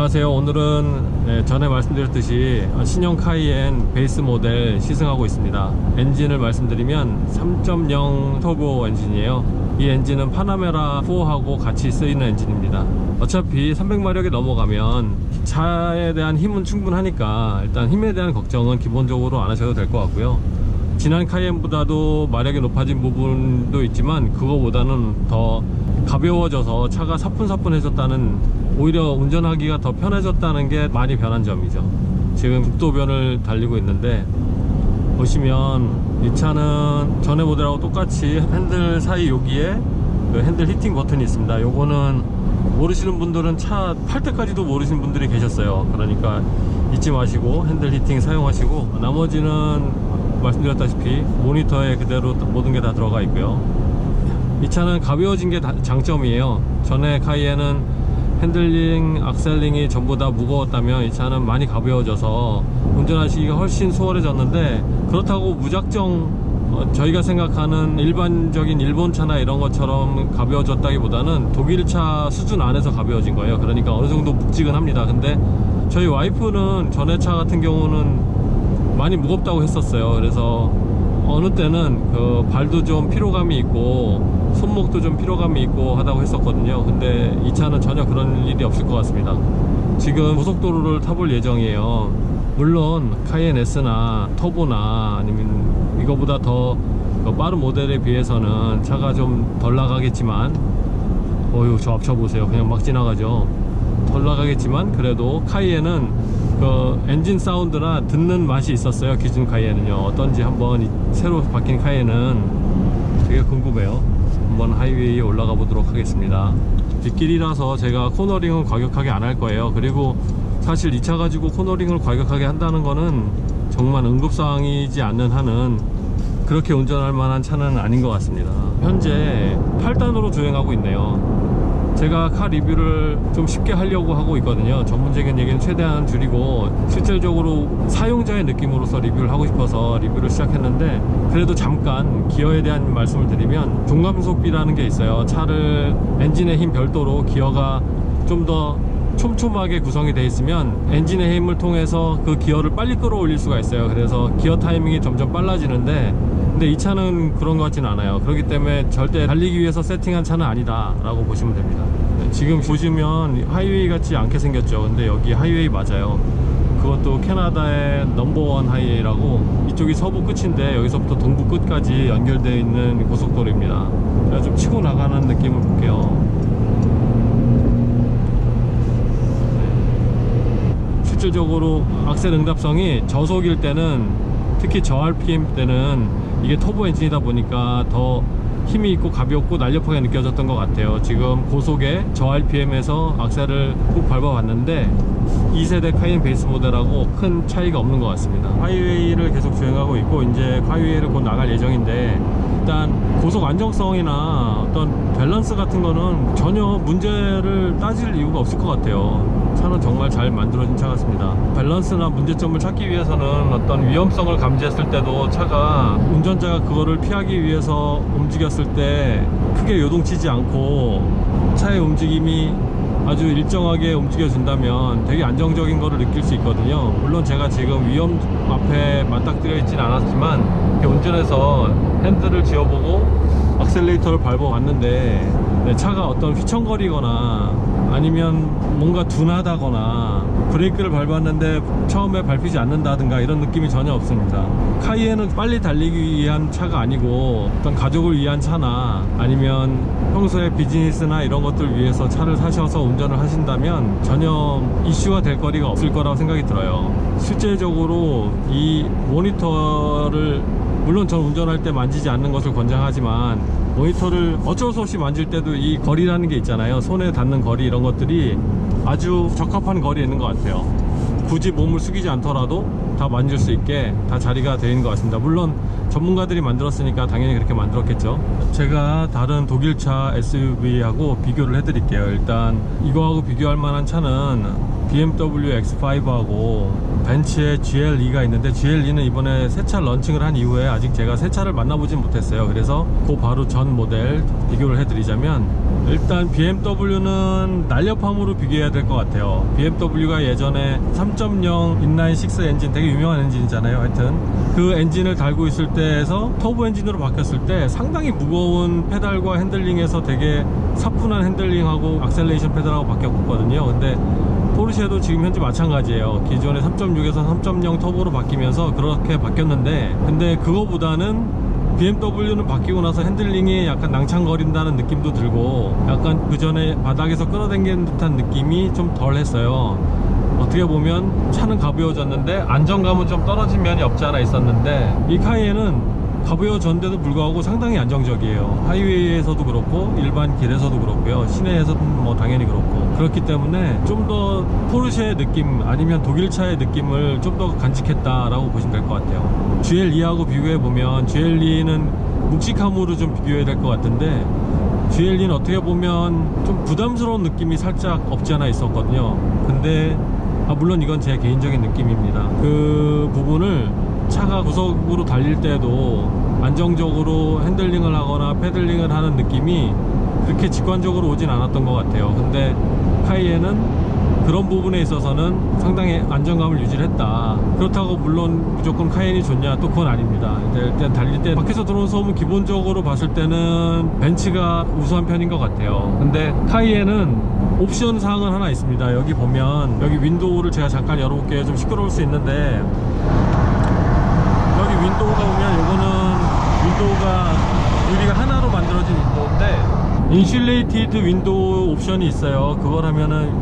안녕하세요. 오늘은 전에 말씀드렸듯이 신형 카이엔 베이스 모델 시승하고 있습니다. 엔진을 말씀드리면 3.0 터보 엔진이에요. 이 엔진은 파나메라 4하고 같이 쓰이는 엔진입니다. 어차피 300마력이 넘어가면 차에 대한 힘은 충분하니까 일단 힘에 대한 걱정은 기본적으로 안 하셔도 될 것 같고요. 지난 카이엔보다도 마력이 높아진 부분도 있지만 그거보다는 더 가벼워져서 차가 사뿐사뿐해졌다는, 오히려 운전하기가 더 편해졌다는 게 많이 변한 점이죠. 지금 국도변을 달리고 있는데 보시면 이 차는 전에 모델하고 똑같이 핸들 사이 여기에 그 핸들 히팅 버튼이 있습니다. 요거는 모르시는 분들은 차 팔 때까지도 모르시는 분들이 계셨어요. 그러니까 잊지 마시고 핸들 히팅 사용하시고, 나머지는 말씀드렸다시피 모니터에 그대로 모든 게 다 들어가 있고요. 이 차는 가벼워진 게 장점이에요. 전에 카이엔은 핸들링, 악셀링이 전부 다 무거웠다면 이 차는 많이 가벼워져서 운전하시기가 훨씬 수월해졌는데, 그렇다고 무작정 저희가 생각하는 일반적인 일본 차나 이런 것처럼 가벼워졌다기보다는 독일차 수준 안에서 가벼워진 거예요. 그러니까 어느 정도 묵직은합니다. 근데 저희 와이프는 전에 차 같은 경우는 많이 무겁다고 했었어요. 그래서 어느 때는 그 발도 좀 피로감이 있고 손목도 좀 피로감이 있고 하다고 했었거든요. 근데 이 차는 전혀 그런 일이 없을 것 같습니다. 지금 고속도로를 타볼 예정이에요. 물론 카이엔 S나 터보나 아니면 이거보다 더 빠른 모델에 비해서는 차가 좀 덜 나가겠지만, 어휴, 저 앞차 보세요. 그냥 막 지나가죠. 덜 나가겠지만 그래도 카이엔은 그 엔진 사운드나 듣는 맛이 있었어요. 기존 카이엔은요. 어떤지 한번 새로 바뀐 카이엔은 되게 궁금해요. 한번 하이웨이에 올라가 보도록 하겠습니다. 뒷길이라서 제가 코너링은 과격하게 안 할 거예요. 그리고 사실 이 차 가지고 코너링을 과격하게 한다는 거는 정말 응급사항이지 않는 한은 그렇게 운전할 만한 차는 아닌 것 같습니다. 현재 8단으로 주행하고 있네요. 제가 카 리뷰를 좀 쉽게 하려고 하고 있거든요. 전문적인 얘기는 최대한 줄이고 실질적으로 사용자의 느낌으로서 리뷰를 하고 싶어서 리뷰를 시작했는데, 그래도 잠깐 기어에 대한 말씀을 드리면 종감속비라는 게 있어요. 차를 엔진의 힘 별도로 기어가 좀 더 촘촘하게 구성이 되어 있으면 엔진의 힘을 통해서 그 기어를 빨리 끌어올릴 수가 있어요. 그래서 기어 타이밍이 점점 빨라지는데, 근데 이 차는 그런 것 같지는 않아요. 그렇기 때문에 절대 달리기 위해서 세팅한 차는 아니다 라고 보시면 됩니다. 지금 보시면 하이웨이 같지 않게 생겼죠. 근데 여기 하이웨이 맞아요. 그것도 캐나다의 넘버원 하이웨이라고, 이쪽이 서부 끝인데 여기서부터 동부 끝까지 연결되어 있는 고속도로입니다. 제가 좀 치고 나가는 느낌을 볼게요. 실질적으로 악셀 응답성이 저속일 때는, 특히 저 RPM 때는 이게 터보 엔진이다 보니까 더 힘이 있고 가볍고 날렵하게 느껴졌던 것 같아요. 지금 고속에 저 RPM에서 악셀을 꾹 밟아봤는데 2세대 카이엔 베이스 모델하고 큰 차이가 없는 것 같습니다. 하이웨이를 계속 주행하고 있고 이제 하이웨이를 곧 나갈 예정인데, 일단 고속 안정성이나 어떤 밸런스 같은 거는 전혀 문제를 따질 이유가 없을 것 같아요. 차는 정말 잘 만들어진 차 같습니다. 밸런스나 문제점을 찾기 위해서는 어떤 위험성을 감지했을 때도 차가 운전자가 그거를 피하기 위해서 움직였을 때 크게 요동치지 않고 차의 움직임이 아주 일정하게 움직여준다면 되게 안정적인 거를 느낄 수 있거든요. 물론 제가 지금 위험 앞에 맞닥뜨려 있지는 않았지만 이렇게 운전해서 핸들을 쥐어보고 악셀레이터를 밟아봤는데 차가 어떤 휘청거리거나 아니면 뭔가 둔하다거나 브레이크를 밟았는데 처음에 밟히지 않는다든가 이런 느낌이 전혀 없습니다. 카이엔은 빨리 달리기 위한 차가 아니고 어떤 가족을 위한 차나 아니면 평소에 비즈니스나 이런 것들 위해서 차를 사셔서 운전을 하신다면 전혀 이슈가 될 거리가 없을 거라고 생각이 들어요. 실제적으로 이 모니터를, 물론 전 운전할 때 만지지 않는 것을 권장하지만 모니터를 어쩔 수 없이 만질 때도 이 거리라는 게 있잖아요. 손에 닿는 거리, 이런 것들이 아주 적합한 거리에 있는 것 같아요. 굳이 몸을 숙이지 않더라도 다 만질 수 있게 다 자리가 되어 있는 것 같습니다. 물론 전문가들이 만들었으니까 당연히 그렇게 만들었겠죠. 제가 다른 독일차 SUV하고 비교를 해드릴게요. 일단 이거하고 비교할 만한 차는 BMW X5하고 벤츠의 GLE가 있는데, GLE는 이번에 새 차 런칭을 한 이후에 아직 제가 새 차를 만나보진 못했어요. 그래서 그 바로 전 모델 비교를 해드리자면, 일단 BMW는 날렵함으로 비교해야 될 것 같아요. BMW가 예전에 3.0 인라인 6 엔진, 되게 유명한 엔진이잖아요. 하여튼 그 엔진을 달고 있을 때에서 터보 엔진으로 바뀌었을 때 상당히 무거운 페달과 핸들링에서 되게 사뿐한 핸들링하고 악셀레이션 페달하고 바뀌었거든요. 근데 포르쉐도 지금 현재 마찬가지예요. 기존의 3.6에서 3.0 터보로 바뀌면서 그렇게 바뀌었는데, 근데 그거보다는 BMW는 바뀌고 나서 핸들링이 약간 낭창거린다는 느낌도 들고, 약간 그 전에 바닥에서 끌어당기는 듯한 느낌이 좀 덜 했어요. 어떻게 보면 차는 가벼워졌는데 안정감은 좀 떨어진 면이 없지 않아 있었는데, 이 카이엔은 가벼워졌는데도 불구하고 상당히 안정적이에요. 하이웨이에서도 그렇고 일반 길에서도 그렇고요, 시내에서는 뭐 당연히 그렇고, 그렇기 때문에 좀 더 포르쉐의 느낌 아니면 독일차의 느낌을 좀 더 간직했다라고 보시면 될 것 같아요. GLE하고 비교해보면 GLE는 묵직함으로 좀 비교해야 될 것 같은데, GLE는 어떻게 보면 좀 부담스러운 느낌이 살짝 없지 않아 있었거든요. 근데 물론 이건 제 개인적인 느낌입니다. 그 부분을 차가 고속으로 달릴 때도 안정적으로 핸들링을 하거나 패들링을 하는 느낌이 그렇게 직관적으로 오진 않았던 것 같아요. 근데 카이엔은 그런 부분에 있어서는 상당히 안정감을 유지를 했다. 그렇다고 물론 무조건 카이엔이 좋냐, 또 그건 아닙니다. 일단 달릴 때 밖에서 들어오는 소음은 기본적으로 봤을 때는 벤츠가 우수한 편인 것 같아요. 근데 카이엔은 옵션 사항은 하나 있습니다. 여기 보면, 여기 윈도우를 제가 잠깐 열어볼게요. 좀 시끄러울 수 있는데, 여기 윈도우가 보면 요거는 윈도우가 유리가 하나로 만들어진 윈도우인데, 인슐레이티드 윈도우 옵션이 있어요. 그걸 하면은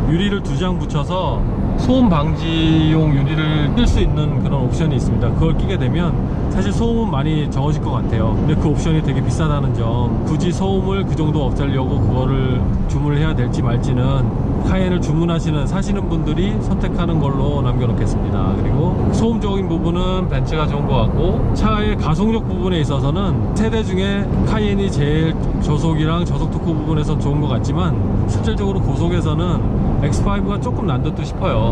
유리를 2장 붙여서 소음 방지용 유리를 낄 수 있는 그런 옵션이 있습니다. 그걸 끼게 되면 사실 소음은 많이 적어질 것 같아요. 근데 그 옵션이 되게 비싸다는 점, 굳이 소음을 그 정도 없애려고 그거를 주문을 해야 될지 말지는 카이엔을 주문하시는, 사시는 분들이 선택하는 걸로 남겨놓겠습니다. 그리고 소음적인 부분은 벤츠가 좋은 것 같고, 차의 가속력 부분에 있어서는 세대 중에 카이엔이 제일 저속이랑 저속 토크 부분에선 좋은 것 같지만, 실질적으로 고속에서는 X5가 조금 난듯도 싶어요.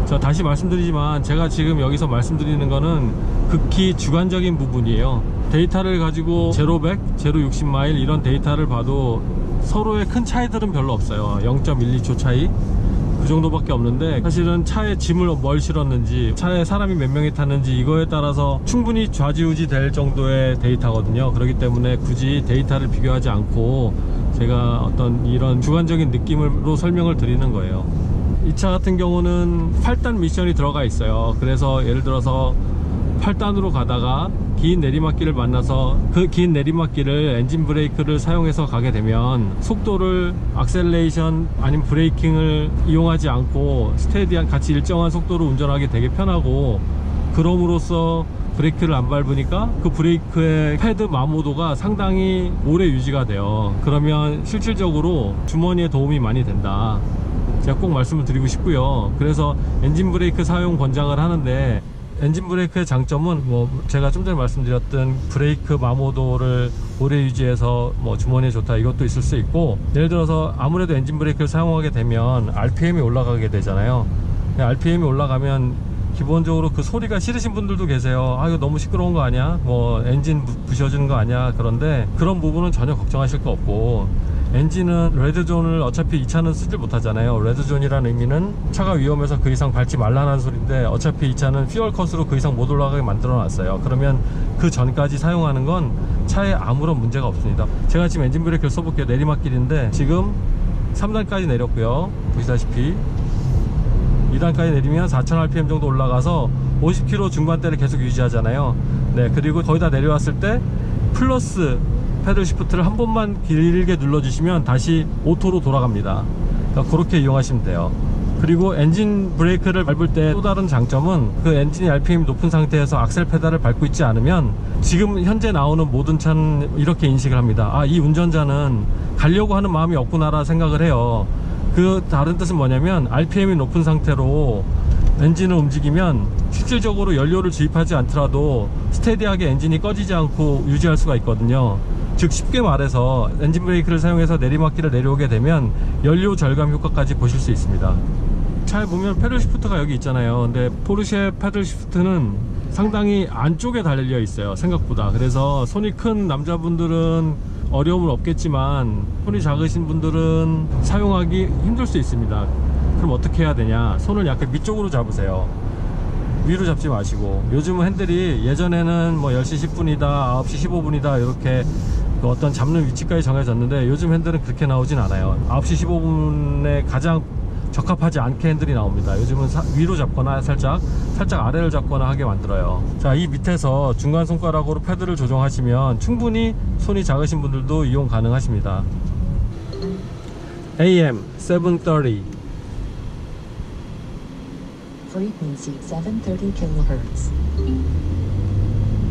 자, 다시 말씀드리지만 제가 지금 여기서 말씀드리는 거는 극히 주관적인 부분이에요. 데이터를 가지고 제로 100, 제로 60마일 이런 데이터를 봐도 서로의 큰 차이들은 별로 없어요. 0.12초 차이, 그 정도밖에 없는데, 사실은 차에 짐을 뭘 실었는지, 차에 사람이 몇 명이 탔는지, 이거에 따라서 충분히 좌지우지 될 정도의 데이터거든요. 그렇기 때문에 굳이 데이터를 비교하지 않고 제가 어떤 이런 주관적인 느낌으로 설명을 드리는 거예요. 이 차 같은 경우는 8단 미션이 들어가 있어요. 그래서 예를 들어서 8단으로 가다가 긴 내리막길을 만나서 그 긴 내리막길을 엔진 브레이크를 사용해서 가게 되면 속도를 악셀레이션 아니면 브레이킹을 이용하지 않고 스테디한 같이 일정한 속도로 운전하기 되게 편하고, 그럼으로써 브레이크를 안 밟으니까 그 브레이크의 패드 마모도가 상당히 오래 유지가 돼요. 그러면 실질적으로 주머니에 도움이 많이 된다, 제가 꼭 말씀을 드리고 싶고요. 그래서 엔진 브레이크 사용 권장을 하는데, 엔진 브레이크의 장점은 뭐 제가 좀 전에 말씀드렸던 브레이크 마모도를 오래 유지해서 뭐 주머니에 좋다, 이것도 있을 수 있고, 예를 들어서 아무래도 엔진 브레이크를 사용하게 되면 RPM이 올라가게 되잖아요. RPM이 올라가면 기본적으로 그 소리가 싫으신 분들도 계세요. 이거 너무 시끄러운 거 아니야? 뭐 엔진 부셔지는 거 아니야? 그런데 그런 부분은 전혀 걱정하실 거 없고, 엔진은 레드존을 어차피 이 차는 쓰질 못하잖아요. 레드존이라는 의미는 차가 위험해서 그 이상 밟지 말라는 소리인데, 어차피 이 차는 퓨얼 컷으로 그 이상 못 올라가게 만들어 놨어요. 그러면 그 전까지 사용하는 건 차에 아무런 문제가 없습니다. 제가 지금 엔진 브레이크를 써볼게요. 내리막길인데 지금 3단까지 내렸고요. 보시다시피 2단까지 내리면 4000rpm 정도 올라가서 50km 중반대를 계속 유지하잖아요. 네, 그리고 거의 다 내려왔을 때 플러스 패들 시프트를 한 번만 길게 눌러주시면 다시 오토로 돌아갑니다. 그러니까 그렇게 이용하시면 돼요. 그리고 엔진 브레이크를 밟을 때 또 다른 장점은, 그 엔진이 RPM이 높은 상태에서 악셀 페달을 밟고 있지 않으면, 지금 현재 나오는 모든 차는 이렇게 인식을 합니다. 이 운전자는 가려고 하는 마음이 없구나라 생각을 해요. 그 다른 뜻은 뭐냐면, RPM이 높은 상태로 엔진을 움직이면 실질적으로 연료를 주입하지 않더라도 스테디하게 엔진이 꺼지지 않고 유지할 수가 있거든요. 즉 쉽게 말해서 엔진 브레이크를 사용해서 내리막길을 내려오게 되면 연료 절감 효과까지 보실 수 있습니다. 차에 보면 패들 시프트가 여기 있잖아요. 근데 포르쉐 패들 시프트는 상당히 안쪽에 달려 있어요, 생각보다. 그래서 손이 큰 남자분들은 어려움은 없겠지만 손이 작으신 분들은 사용하기 힘들 수 있습니다. 그럼 어떻게 해야 되냐? 손을 약간 밑쪽으로 잡으세요. 위로 잡지 마시고. 요즘은 핸들이 예전에는 뭐 10시 10분이다 9시 15분이다 이렇게 어떤 잡는 위치까지 정해졌는데, 요즘 핸들은 그렇게 나오진 않아요. 9시 15분에 가장 적합하지 않게 핸들이 나옵니다. 요즘은 위로 잡거나 살짝 아래를 잡거나 하게 만들어요. 자, 이 밑에서 중간 손가락으로 패드를 조정하시면 충분히 손이 작으신 분들도 이용 가능하십니다. AM 730 Frequency 730 kHz.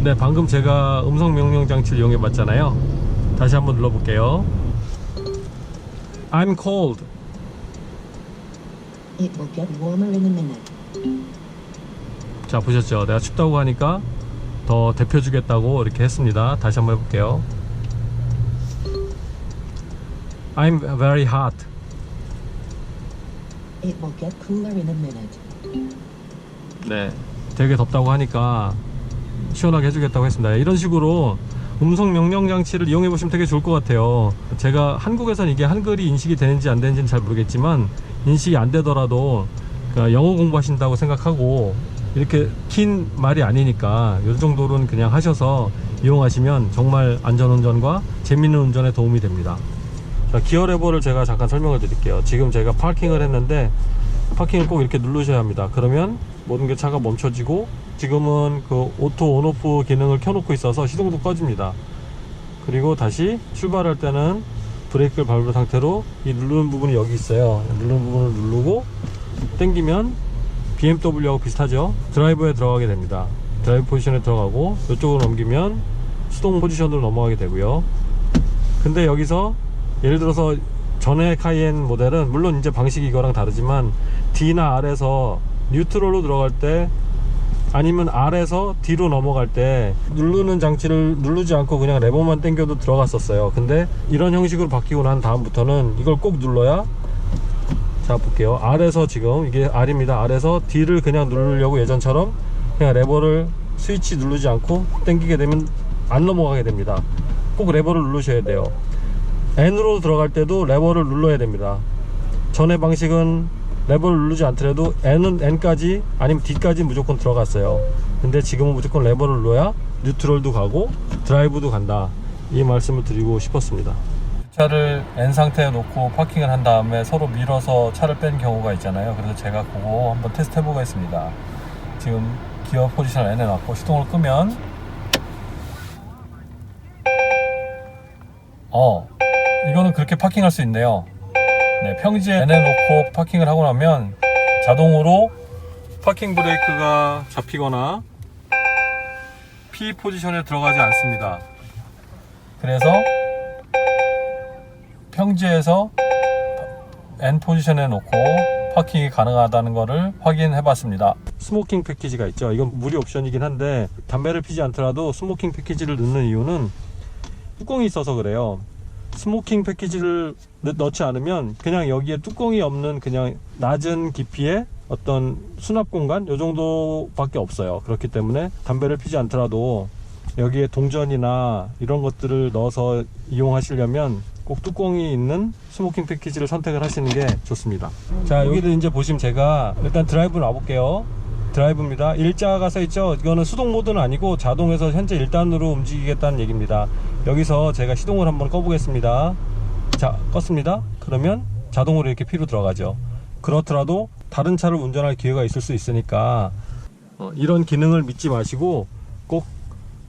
네, 방금 제가 음성 명령 장치를 이용해 봤잖아요. 다시 한번 눌러볼게요. I'm cold. It will get warmer in a minute. 자, 보셨죠? 내가 춥다고 하니까 더 데펴주겠다고 이렇게 했습니다. 다시 한번 해볼게요. I'm very hot. It will get cooler in a minute. 네, 되게 덥다고 하니까 시원하게 해주겠다고 했습니다. 이런 식으로 음성 명령 장치를 이용해 보시면 되게 좋을 것 같아요. 제가 한국에선 이게 한글이 인식이 되는지 안 되는지는 잘 모르겠지만, 인식이 안 되더라도 영어 공부하신다고 생각하고, 이렇게 긴 말이 아니니까 이 정도로는 그냥 하셔서 이용하시면 정말 안전운전과 재밌는 운전에 도움이 됩니다. 자, 기어 레버를 제가 잠깐 설명을 드릴게요. 지금 제가 파킹을 했는데, 파킹을 꼭 이렇게 누르셔야 합니다. 그러면 모든 게 차가 멈춰지고, 지금은 그 오토 온오프 기능을 켜놓고 있어서 시동도 꺼집니다. 그리고 다시 출발할 때는 브레이크를 밟은 상태로 이 누르는 부분이 여기 있어요. 누르는 부분을 누르고 당기면 BMW하고 비슷하죠. 드라이브에 들어가게 됩니다. 드라이브 포지션에 들어가고, 이쪽으로 넘기면 수동 포지션으로 넘어가게 되고요. 근데 여기서 예를 들어서 전에 카이엔 모델은 물론 이제 방식이 이거랑 다르지만, D나 R에서 뉴트럴로 들어갈 때, 아니면 R에서 D로 넘어갈 때 누르는 장치를 누르지 않고 그냥 레버만 당겨도 들어갔었어요. 근데 이런 형식으로 바뀌고 난 다음부터는 이걸 꼭 눌러야, 자 볼게요. R에서 지금 이게 R입니다. R에서 D를 그냥 누르려고 예전처럼 그냥 레버를 스위치 누르지 않고 당기게 되면 안 넘어가게 됩니다. 꼭 레버를 누르셔야 돼요. N으로 들어갈 때도 레버를 눌러야 됩니다. 전의 방식은 레버를 누르지 않더라도 N은 N까지 아니면 D까지 무조건 들어갔어요. 근데 지금은 무조건 레버를 눌러야 뉴트럴도 가고 드라이브도 간다, 이 말씀을 드리고 싶었습니다. 차를 N 상태에 놓고 파킹을 한 다음에 서로 밀어서 차를 뺀 경우가 있잖아요. 그래서 제가 그거 한번 테스트 해보겠습니다. 지금 기어 포지션을 N에 놨고 시동을 끄면 이거는 그렇게 파킹할 수 있네요. 네, 평지에 N에 놓고 파킹을 하고 나면 자동으로 파킹 브레이크가 잡히거나 P 포지션에 들어가지 않습니다. 그래서 평지에서 N 포지션에 놓고 파킹이 가능하다는 것을 확인해 봤습니다. 스모킹 패키지가 있죠. 이건 무료 옵션이긴 한데, 담배를 피지 않더라도 스모킹 패키지를 넣는 이유는 뚜껑이 있어서 그래요. 스모킹 패키지를 넣지 않으면 그냥 여기에 뚜껑이 없는 그냥 낮은 깊이의 어떤 수납 공간, 요 정도밖에 없어요. 그렇기 때문에 담배를 피지 않더라도 여기에 동전이나 이런 것들을 넣어서 이용하시려면 꼭 뚜껑이 있는 스모킹 패키지를 선택을 하시는 게 좋습니다. 자, 여기도 이제 보시면 제가 일단 드라이브를 놔볼게요. 드라이브입니다. 일자가 써있죠. 이거는 수동 모드는 아니고 자동에서 현재 1단으로 움직이겠다는 얘기입니다. 여기서 제가 시동을 한번 꺼보겠습니다. 자, 껐습니다. 그러면 자동으로 이렇게 P로 들어가죠. 그렇더라도 다른 차를 운전할 기회가 있을 수 있으니까 이런 기능을 믿지 마시고 꼭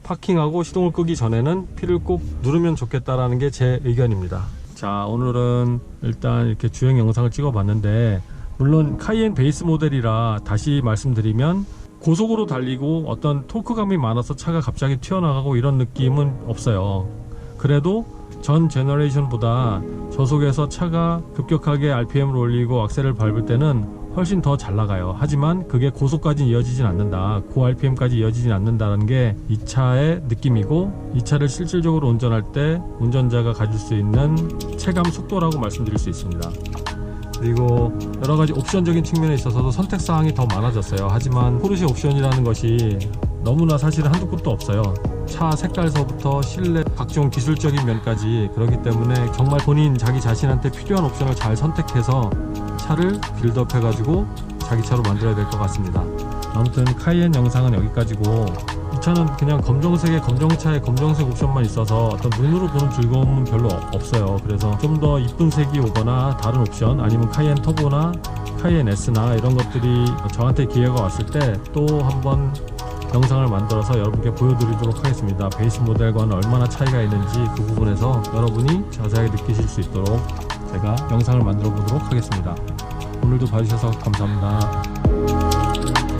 파킹하고 시동을 끄기 전에는 P를 꼭 누르면 좋겠다라는 게 제 의견입니다. 자, 오늘은 일단 이렇게 주행 영상을 찍어 봤는데, 물론 카이엔 베이스 모델이라 다시 말씀드리면 고속으로 달리고 어떤 토크감이 많아서 차가 갑자기 튀어나가고 이런 느낌은 없어요. 그래도 전 제너레이션보다 저속에서 차가 급격하게 RPM을 올리고 악셀을 밟을 때는 훨씬 더 잘 나가요. 하지만 그게 고속까지 이어지진 않는다, 고 RPM까지 이어지진 않는다는 게 이 차의 느낌이고, 이 차를 실질적으로 운전할 때 운전자가 가질 수 있는 체감 속도라고 말씀드릴 수 있습니다. 그리고 여러가지 옵션적인 측면에 있어서도 선택사항이 더 많아졌어요. 하지만 포르쉐 옵션이라는 것이 너무나 사실은 한두 끝도 없어요. 차 색깔서부터 실내 각종 기술적인 면까지. 그렇기 때문에 정말 본인 자기 자신한테 필요한 옵션을 잘 선택해서 차를 빌드업 해가지고 자기 차로 만들어야 될 것 같습니다. 아무튼 카이엔 영상은 여기까지고, 이 차는 그냥 검정색의 검정차에 검정색 옵션만 있어서 어떤 눈으로 보는 즐거움은 별로 없어요. 그래서 좀 더 이쁜 색이 오거나 다른 옵션, 아니면 카이엔 터보나 카이엔 S나 이런 것들이 저한테 기회가 왔을 때 또 한번 영상을 만들어서 여러분께 보여드리도록 하겠습니다. 베이스 모델과는 얼마나 차이가 있는지 그 부분에서 여러분이 자세하게 느끼실 수 있도록 제가 영상을 만들어 보도록 하겠습니다. 오늘도 봐주셔서 감사합니다.